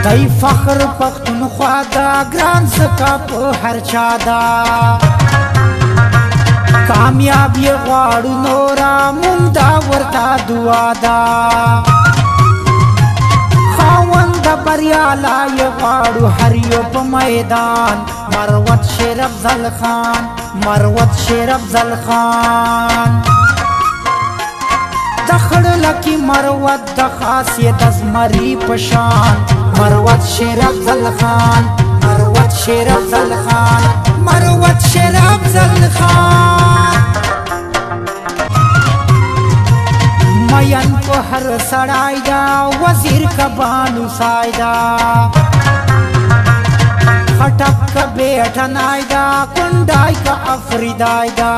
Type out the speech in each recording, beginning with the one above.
دای فخر پښتونخوا دا ګران زکا په هر چا دا کامیاب یې غواړو نورا مونږ دا ورته دعا دا خاوند د بریالی یې غواړو هر یو په میدان مروت شیر افضل خان مروت شیر افضل خان د خړلکي مروت د خاصیت د زمري په شان مروت شیر افضل خان مروت شیر افضل خان مروت شیر افضل خان مین په هر سړی دا وزیر کبانو سای دا خټک کا بیٹھنای دا کندای کا افریدای دا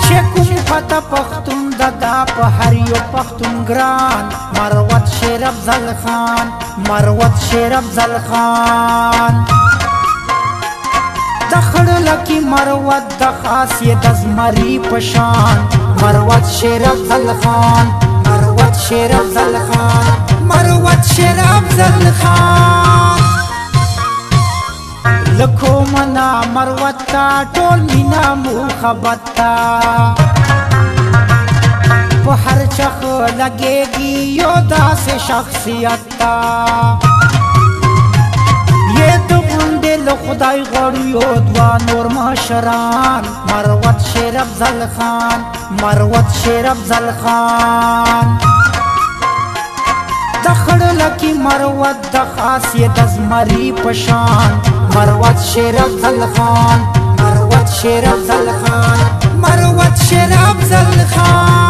چکم پتا پختون دا په هر یو پختون ګران مروت شیر افضل خان مروت شیر افضل خان د خړلکي مروت د خاصیت د زمري په شان مروت شیر افضل خان مروت شیر افضل خان مروت شیر افضل خان لکو منا مروت تا ټول مینا محبت تا په هر چخ لګېږي یو داسې شخصیت تا یې د غونډې له خدای غواړو یو دوه نور مشران مروت شیر افضل خان مروت شیر افضل خان د خړلکي مروت د خاصیت د زمري په شان مروت شیر افضل خان مروت شیر افضل خان مروت شیر افضل خان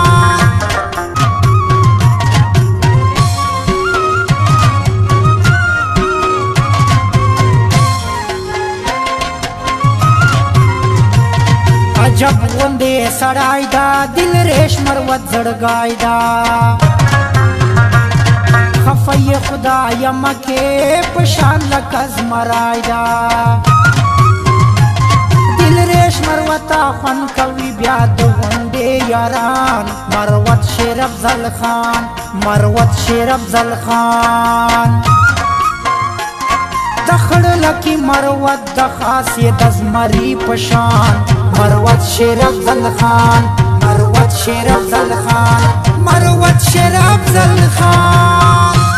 عجب غوندې سړی دا دل ریش مروت زړګای دا خفی خدای مکه پشان لکه زمرای دا دل ریش مروتا خوند کوي بیا د غوندې یاران مروت شیر افضل خان مروت شیر افضل خان د خړلکي مروت د خاصیت د زمري په شان مروت شیر افضل خان مروت شیر افضل خان مروت شیر افضل خان